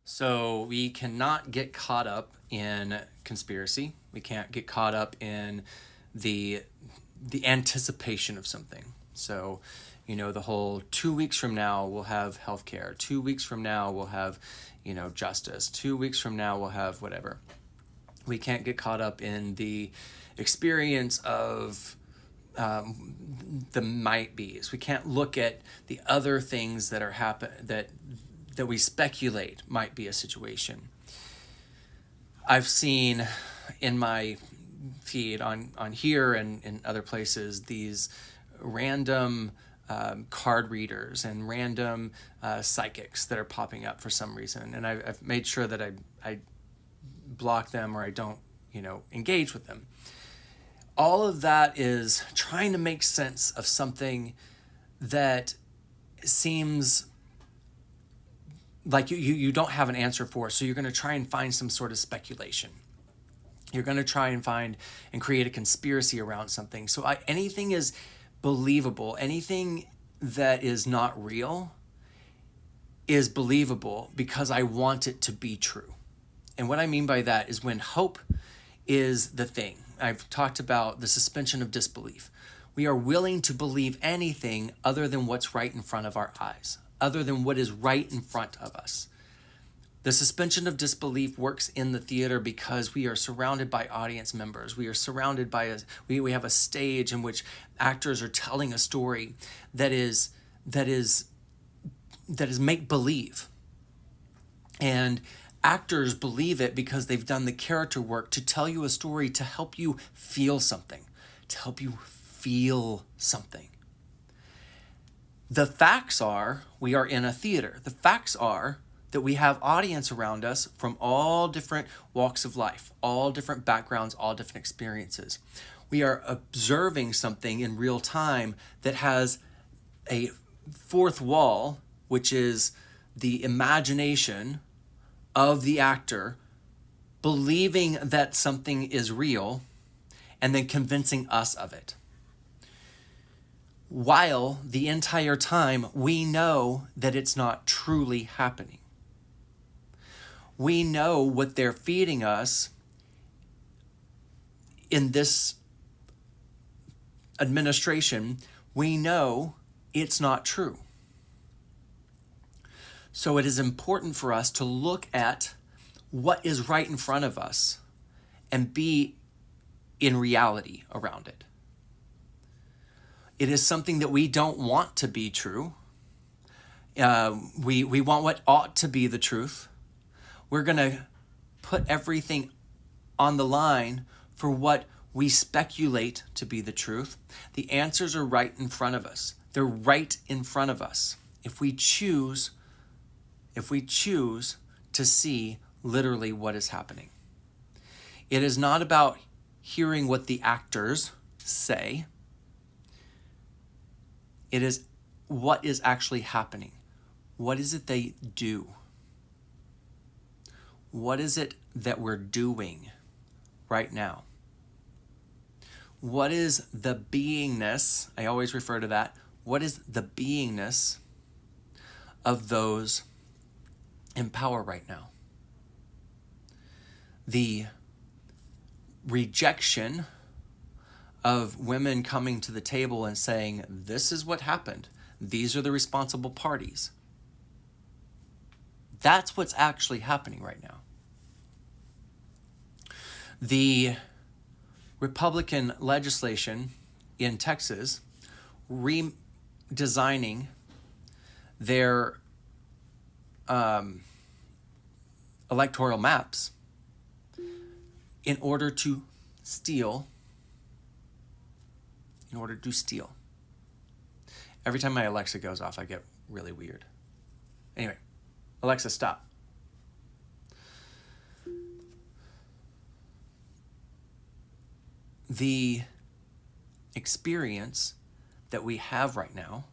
So we cannot get caught up in conspiracy. We can't get caught up in the anticipation of something. So, the whole 2 weeks from now we'll have healthcare. 2 weeks from now we'll have, justice. 2 weeks from now we'll have whatever. We can't get caught up in the experience of the might be's. We can't look at the other things that are that we speculate might be a situation. I've seen in my feed on here and in other places these random card readers and random psychics that are popping up for some reason, and I've made sure that I block them or I don't engage with them. All of that is trying to make sense of something that seems like you don't have an answer for, so you're going to try and find some sort of speculation. You're going to try and find and create a conspiracy around something. So anything is believable. Anything that is not real is believable because I want it to be true. And what I mean by that is when hope is the thing. I've talked about the suspension of disbelief. We are willing to believe anything other than what's right in front of our eyes, other than what is right in front of us. The suspension of disbelief works in the theater because we are surrounded by audience members. We are surrounded by we have a stage in which actors are telling a story that is make believe. And actors believe it because they've done the character work to tell you a story to help you feel something, The facts are we are in a theater. The facts are that we have audience around us from all different walks of life, all different backgrounds, all different experiences. We are observing something in real time that has a fourth wall, which is the imagination of the actor believing that something is real and then convincing us of it. While the entire time we know that it's not truly happening. We know what they're feeding us in this administration. We know it's not true. So it is important for us to look at what is right in front of us and be in reality around it. It is something that we don't want to be true. We want what ought to be the truth. We're going to put everything on the line for what we speculate to be the truth. The answers are right in front of us. They're right in front of us. If we choose to see literally what is happening. It is not about hearing what the actors say. It is what is actually happening. What is it they do? What is it that we're doing right now? What is the beingness? I always refer to that. What is the beingness of those in power right now? The rejection of women coming to the table and saying, this is what happened. These are the responsible parties. That's what's actually happening right now. The Republican legislation in Texas redesigning their electoral maps in order to steal. Every time my Alexa goes off, I get really weird. Anyway, Alexa, stop. The experience that we have right now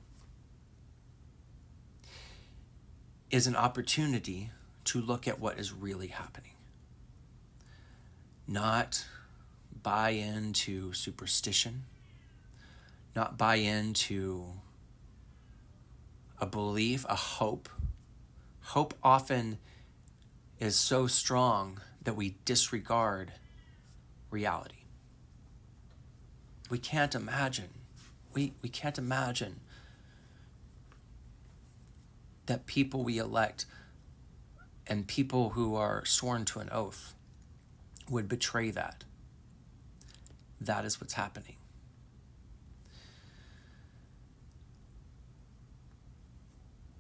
is an opportunity to look at what is really happening. Not buy into superstition, not buy into a belief, a hope. Hope often is so strong that we disregard reality. We can't imagine. We can't imagine that people we elect and people who are sworn to an oath would betray that. That is what's happening.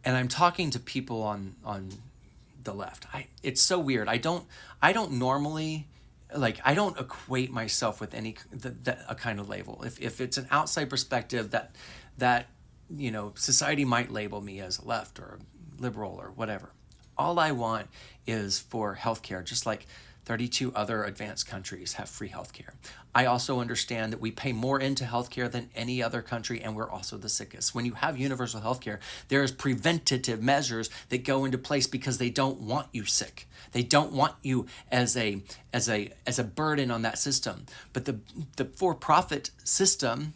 And I'm talking to people on the left. It's so weird. I don't normally, like, I don't equate myself with any a kind of label. If it's an outside perspective that you know, society might label me as a left or a liberal or whatever. All I want is for healthcare, just like 32 other advanced countries have free healthcare. I also understand that we pay more into healthcare than any other country, and we're also the sickest. When you have universal healthcare, there's preventative measures that go into place because they don't want you sick. They don't want you as a burden on that system. But the for-profit system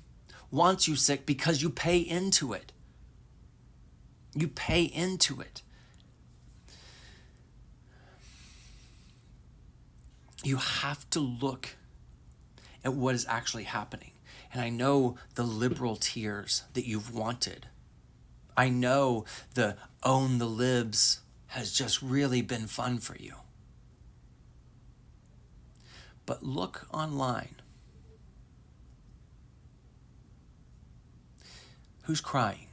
wants you sick because you pay into it. You pay into it. You have to look at what is actually happening. And I know the liberal tears that you've wanted. I know the own the libs has just really been fun for you. But look online. Who's crying?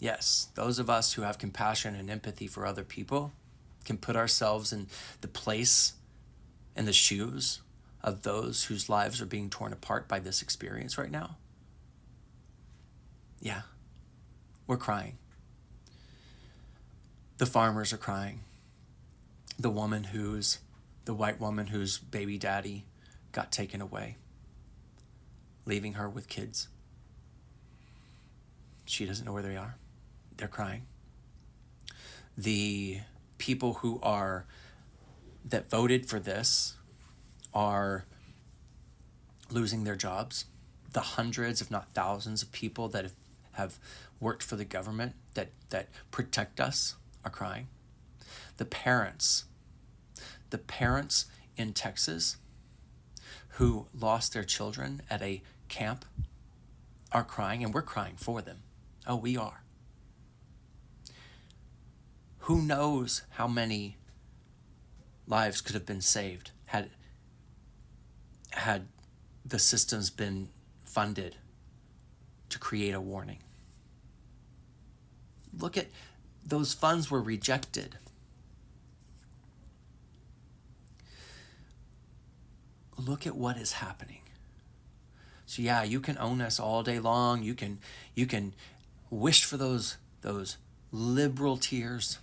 Yes, those of us who have compassion and empathy for other people can put ourselves in the place and the shoes of those whose lives are being torn apart by this experience right now. Yeah, we're crying. The farmers are crying. The white woman whose baby daddy got taken away, leaving her with kids. She doesn't know where they are. They're crying. The people that voted for this are losing their jobs. The hundreds, if not thousands, of people that have worked for the government that protect us are crying. The parents in Texas who lost their children at a camp are crying, and we're crying for them. Oh, we are. Who knows how many lives could have been saved had the systems been funded to create a warning. Look at those funds were rejected. Look at what is happening. So yeah, you can own us all day long. You can wish for those liberal tears.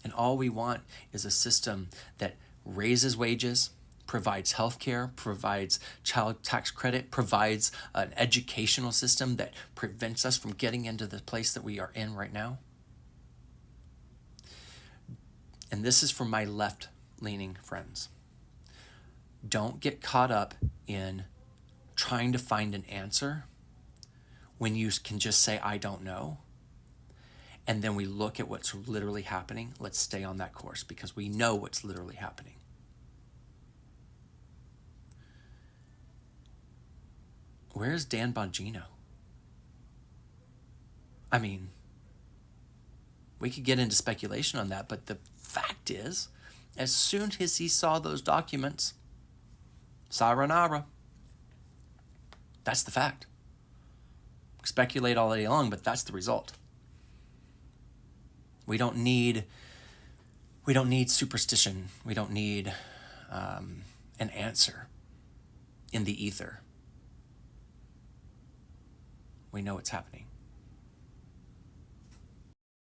And all we want is a system that raises wages, provides health care, provides child tax credit, provides an educational system that prevents us from getting into the place that we are in right now. And this is for my left-leaning friends. Don't get caught up in trying to find an answer when you can just say, I don't know. And then we look at what's literally happening. Let's stay on that course because we know what's literally happening. Where's Dan Bongino? I mean, we could get into speculation on that, but the fact is, as soon as he saw those documents, sayonara. That's the fact. Speculate all day long, but that's the result. We don't need superstition. We don't need an answer in the ether. We know what's happening.